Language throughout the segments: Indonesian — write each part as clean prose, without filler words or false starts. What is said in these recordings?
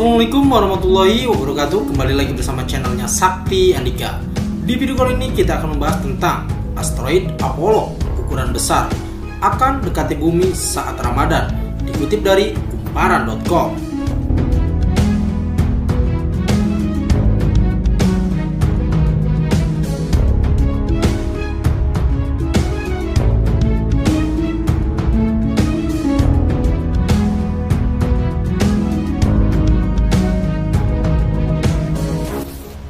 Assalamualaikum warahmatullahi wabarakatuh. Kembali lagi bersama channelnya Sakti Andika. Di video kali ini kita akan membahas tentang asteroid Apollo ukuran besar akan mendekati bumi saat Ramadan. Dikutip dari kumparan.com.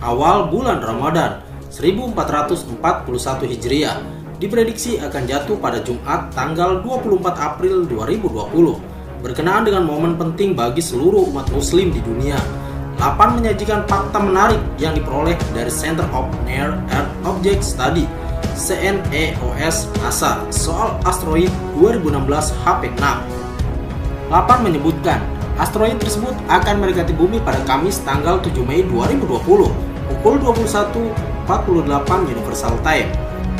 Awal bulan Ramadan 1441 Hijriah diprediksi akan jatuh pada Jumat tanggal 24 April 2020 berkenaan dengan momen penting bagi seluruh umat muslim di dunia. Lapan menyajikan fakta menarik yang diperoleh dari Center of Near Earth Object Study CNEOS NASA soal asteroid 2016 HP6. Lapan menyebutkan asteroid tersebut akan mendekati bumi pada Kamis tanggal 7 Mei 2020 pukul 21.48 Universal Time.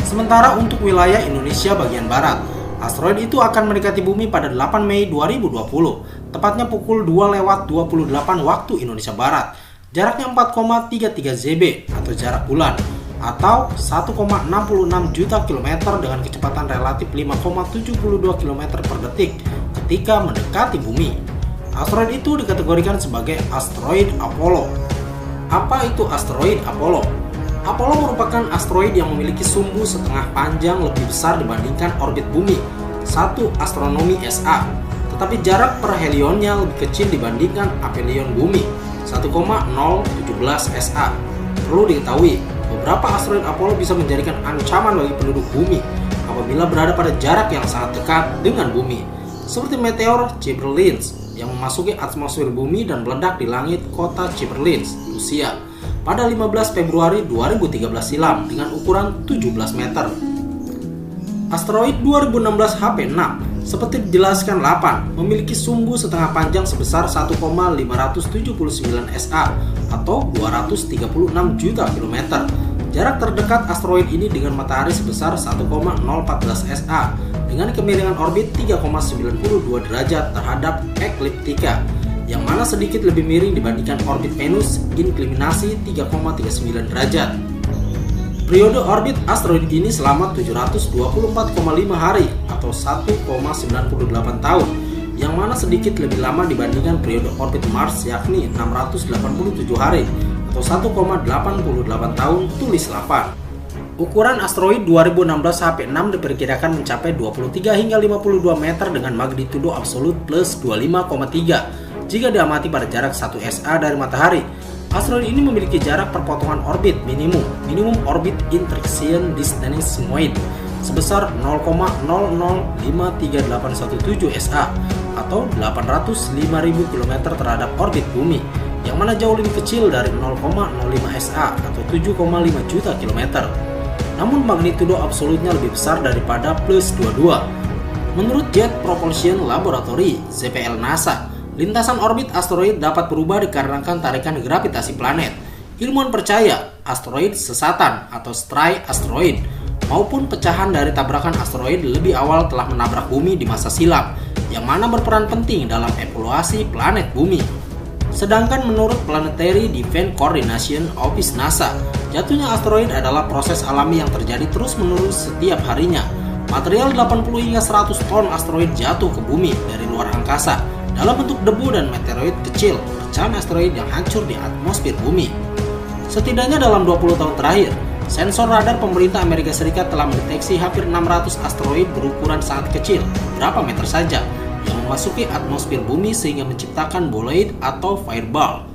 Sementara untuk wilayah Indonesia bagian barat, asteroid itu akan mendekati bumi pada 8 Mei 2020, tepatnya pukul 2:28 waktu Indonesia Barat. Jaraknya 4,33 ZB atau jarak bulan, atau 1,66 juta kilometer dengan kecepatan relatif 5,72 km per detik ketika mendekati bumi. Asteroid itu dikategorikan sebagai asteroid Apollo. Apa itu asteroid Apollo? Apollo merupakan asteroid yang memiliki sumbu setengah panjang lebih besar dibandingkan orbit bumi, 1 astronomi SA, tetapi jarak perhelionnya lebih kecil dibandingkan aphelion bumi, 1,017 SA. Perlu diketahui, beberapa asteroid Apollo bisa menjadikan ancaman bagi penduduk bumi apabila berada pada jarak yang sangat dekat dengan bumi, seperti meteor Chamberlain yang memasuki atmosfer bumi dan meledak di langit kota Chamberlain, Rusia pada 15 Februari 2013 silam dengan ukuran 17 meter. Asteroid 2016 HP6 seperti dijelaskan Lapan memiliki sumbu setengah panjang sebesar 1,579 SA atau 236 juta kilometer. Jarak terdekat asteroid ini dengan matahari sebesar 1,014 SA dengan kemiringan orbit 3,92 derajat terhadap ekliptika, yang mana sedikit lebih miring dibandingkan orbit Venus inklinasi 3,39 derajat. Periode orbit asteroid ini selama 724,5 hari atau 1,98 tahun, yang mana sedikit lebih lama dibandingkan periode orbit Mars yakni 687 hari atau 1,88 tahun, tulis Lapan. Ukuran asteroid 2016 HP6 diperkirakan mencapai 23 hingga 52 meter dengan magnitudo absolut plus 25,3 jika diamati pada jarak 1 SA dari matahari. Asteroid ini memiliki jarak perpotongan orbit minimum orbit interaction distance moid sebesar 0,00538117 SA atau 805.000 km terhadap orbit bumi, yang mana jauh lebih kecil dari 0,05 SA atau 7,5 juta kilometer. Namun magnitudo absolutnya lebih besar daripada plus 22. Menurut Jet Propulsion Laboratory (JPL) NASA, lintasan orbit asteroid dapat berubah dikarenakan tarikan gravitasi planet. Ilmuwan percaya asteroid sesatan atau stray asteroid maupun pecahan dari tabrakan asteroid lebih awal telah menabrak bumi di masa silam, yang mana berperan penting dalam evaluasi planet bumi. Sedangkan menurut Planetary Defense Coordination Office NASA, jatuhnya asteroid adalah proses alami yang terjadi terus-menerus setiap harinya. Material 80 hingga 100 ton asteroid jatuh ke bumi dari luar angkasa dalam bentuk debu dan meteoroid kecil, pecahan asteroid yang hancur di atmosfer bumi. Setidaknya dalam 20 tahun terakhir, Sensor radar pemerintah Amerika Serikat telah mendeteksi hampir 600 asteroid berukuran sangat kecil, berapa meter saja, yang memasuki atmosfer bumi sehingga menciptakan boloid atau fireball.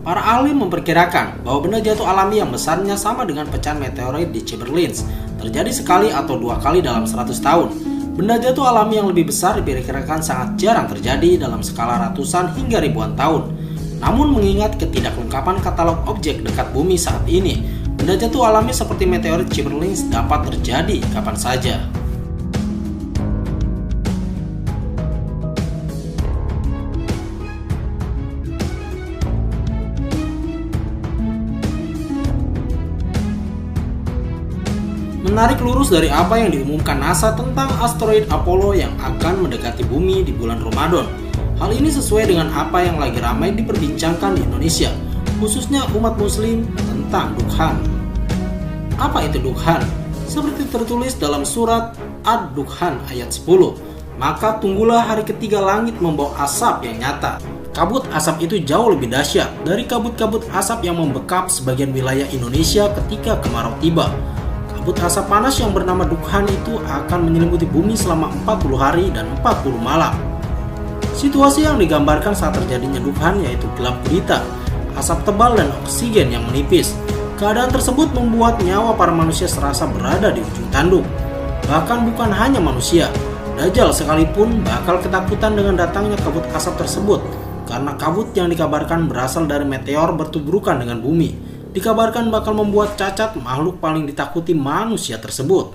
Para ahli memperkirakan bahwa benda jatuh alami yang besarnya sama dengan pecahan meteoroid di Chamberlains terjadi sekali atau 2 kali dalam 100 tahun. Benda jatuh alami yang lebih besar diperkirakan sangat jarang terjadi dalam skala ratusan hingga ribuan tahun. Namun mengingat ketidaklengkapan katalog objek dekat bumi saat ini, benda jatuh alami seperti meteorit Chamberlains dapat terjadi kapan saja. Menarik lurus dari apa yang diumumkan NASA tentang asteroid Apollo yang akan mendekati bumi di bulan Ramadan. Hal ini sesuai dengan apa yang lagi ramai diperbincangkan di Indonesia, khususnya umat muslim tentang Dukhan. Apa itu Dukhan? Seperti tertulis dalam surat Ad-Dukhan ayat 10, maka tunggulah hari ketiga langit membawa asap yang nyata. Kabut asap itu jauh lebih dahsyat dari kabut-kabut asap yang membekap sebagian wilayah Indonesia ketika kemarau tiba. Kabut asap panas yang bernama Dukhan itu akan menyelimuti bumi selama 40 hari dan 40 malam. Situasi yang digambarkan saat terjadinya Dukhan yaitu gelap gulita, asap tebal dan oksigen yang menipis. Keadaan tersebut membuat nyawa para manusia serasa berada di ujung tanduk. Bahkan bukan hanya manusia, Dajjal sekalipun bakal ketakutan dengan datangnya kabut asap tersebut, karena kabut yang dikabarkan berasal dari meteor bertubrukan dengan bumi. Dikabarkan bakal membuat cacat makhluk paling ditakuti manusia tersebut.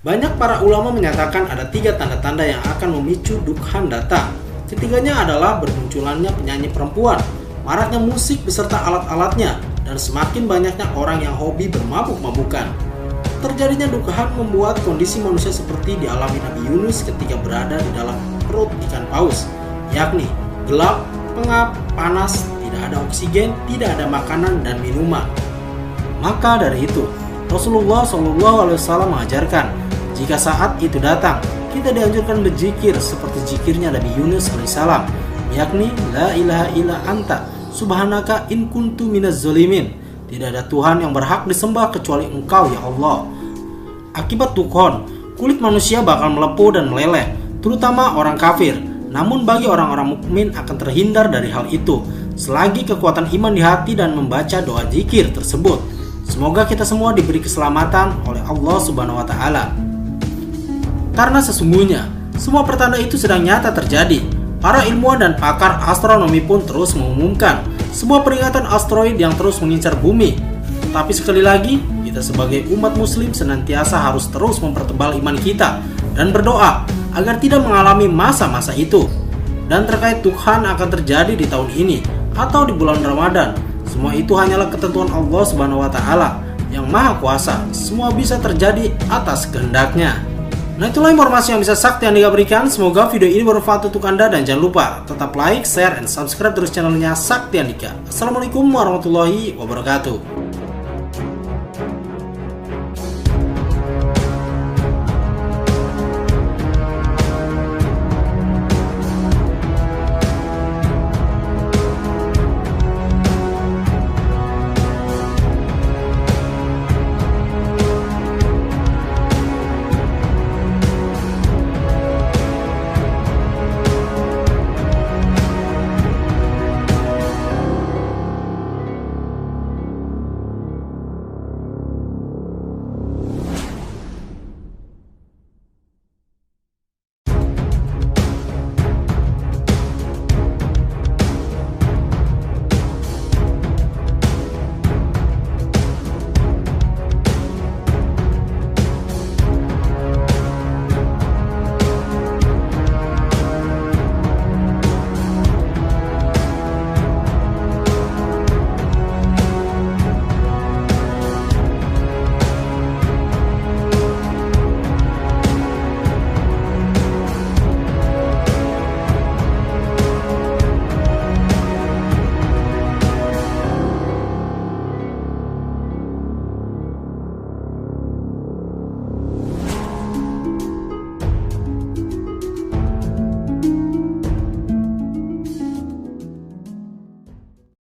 Banyak para ulama menyatakan ada 3 tanda-tanda yang akan memicu Dukhan datang. Ketiganya adalah bermunculannya penyanyi perempuan, maraknya musik beserta alat-alatnya, dan semakin banyaknya orang yang hobi bermabuk-mabukan. Terjadinya Dukhan membuat kondisi manusia seperti dialami Nabi Yunus ketika berada di dalam perut ikan paus, yakni gelap, pengap, panas, tidak ada oksigen, tidak ada makanan dan minuman. Maka dari itu, Rasulullah SAW mengajarkan, jika saat itu datang, kita dianjurkan berzikir seperti zikirnya Nabi Yunus alaihissalam, yakni La ilaha illa anta, subhanaka in kuntu minaz zolimin. Tidak ada Tuhan yang berhak disembah kecuali Engkau ya Allah. Akibat Dukhan, kulit manusia bakal melepuh dan meleleh, terutama orang kafir. Namun bagi orang-orang mukmin akan terhindar dari hal itu selagi kekuatan iman di hati dan membaca doa zikir tersebut. Semoga kita semua diberi keselamatan oleh Allah Subhanahu wa taala. Karena sesungguhnya semua pertanda itu sedang nyata terjadi. Para ilmuwan dan pakar astronomi pun terus mengumumkan sebuah peringatan asteroid yang terus mengincar bumi. Tapi sekali lagi, kita sebagai umat muslim senantiasa harus terus mempertebal iman kita dan berdoa agar tidak mengalami masa-masa itu. Dan terkait Dukhan akan terjadi di tahun ini atau di bulan Ramadan, semua itu hanyalah ketentuan Allah Subhanahu wa taala yang Maha Kuasa. Semua bisa terjadi atas kehendaknya. Nah, itulah informasi yang bisa Sakti Andika berikan. Semoga video ini bermanfaat untuk Anda dan jangan lupa tetap like, share, dan subscribe terus channelnya Sakti Andika. Assalamualaikum warahmatullahi wabarakatuh.